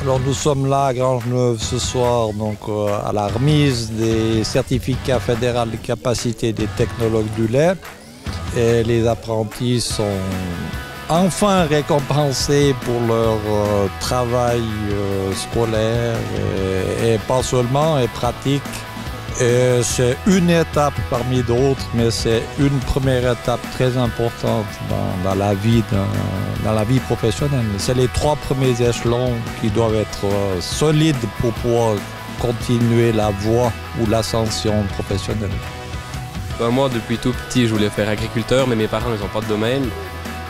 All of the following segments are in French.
Alors nous sommes là à Grange-Neuve ce soir donc, à la remise des certificats fédéraux de capacité des technologues du lait. Et les apprentis sont enfin récompensés pour leur travail scolaire et pas seulement, et pratique. C'est une étape parmi d'autres, mais c'est une première étape très importante dans la vie professionnelle. C'est les 3 premiers échelons qui doivent être solides pour pouvoir continuer la voie ou l'ascension professionnelle. Moi, depuis tout petit, je voulais faire agriculteur, mais mes parents, ils n'ont pas de domaine.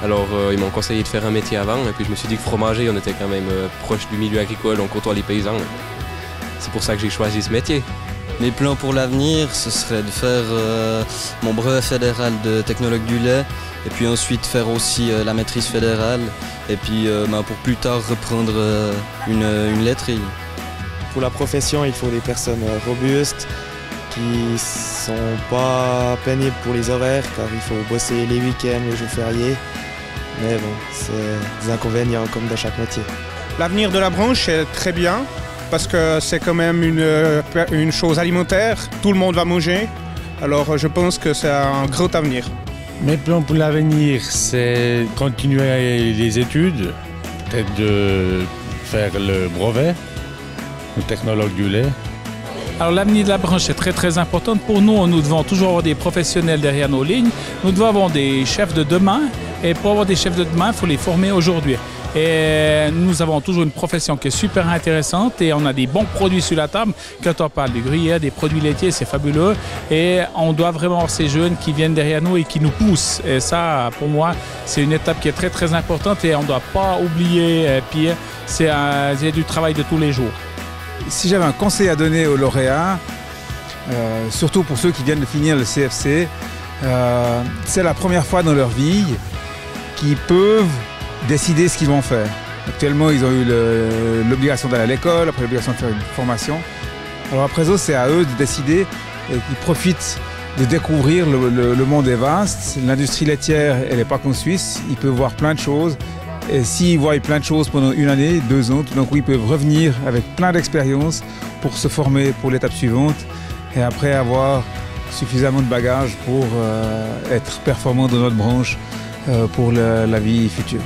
Alors, ils m'ont conseillé de faire un métier avant, et puis je me suis dit que fromager, on était quand même proche du milieu agricole, on côtoie les paysans. C'est pour ça que j'ai choisi ce métier. Mes plans pour l'avenir, ce serait de faire mon brevet fédéral de technologue du lait et puis ensuite faire aussi la maîtrise fédérale et puis pour plus tard reprendre une laiterie. Pour la profession, il faut des personnes robustes qui ne sont pas pénibles pour les horaires car il faut bosser les week-ends, les jours fériés. Mais bon, c'est des inconvénients comme dans chaque métier. L'avenir de la branche est très bien. Parce que c'est quand même une chose alimentaire, tout le monde va manger, alors je pense que c'est un grand avenir. Mes plans pour l'avenir, c'est continuer les études, peut-être de faire le brevet, le technologue du lait. Alors l'avenir de la branche est très important. Pour nous, nous devons toujours avoir des professionnels derrière nos lignes, nous devons avoir des chefs de demain, et pour avoir des chefs de demain, il faut les former aujourd'hui. Et nous avons toujours une profession qui est super intéressante et on a des bons produits sur la table. Quand on parle du gruyère, des produits laitiers, c'est fabuleux. Et on doit vraiment avoir ces jeunes qui viennent derrière nous et qui nous poussent. Et ça, pour moi, c'est une étape qui est très importante et on ne doit pas oublier. Puis c'est du travail de tous les jours. Si j'avais un conseil à donner aux lauréats, surtout pour ceux qui viennent de finir le CFC, c'est la première fois dans leur vie qu'ils peuvent décider ce qu'ils vont faire. Actuellement, ils ont eu l'obligation d'aller à l'école, après l'obligation de faire une formation. Alors après ça, c'est à eux de décider et qu'ils profitent de découvrir le monde est vaste. L'industrie laitière, elle n'est pas qu'en Suisse. Ils peuvent voir plein de choses. Et s'ils voient plein de choses pendant 1 année, 2 ans, tout d'un coup, ils peuvent revenir avec plein d'expériences pour se former pour l'étape suivante et après avoir suffisamment de bagages pour être performant dans notre branche pour la vie future.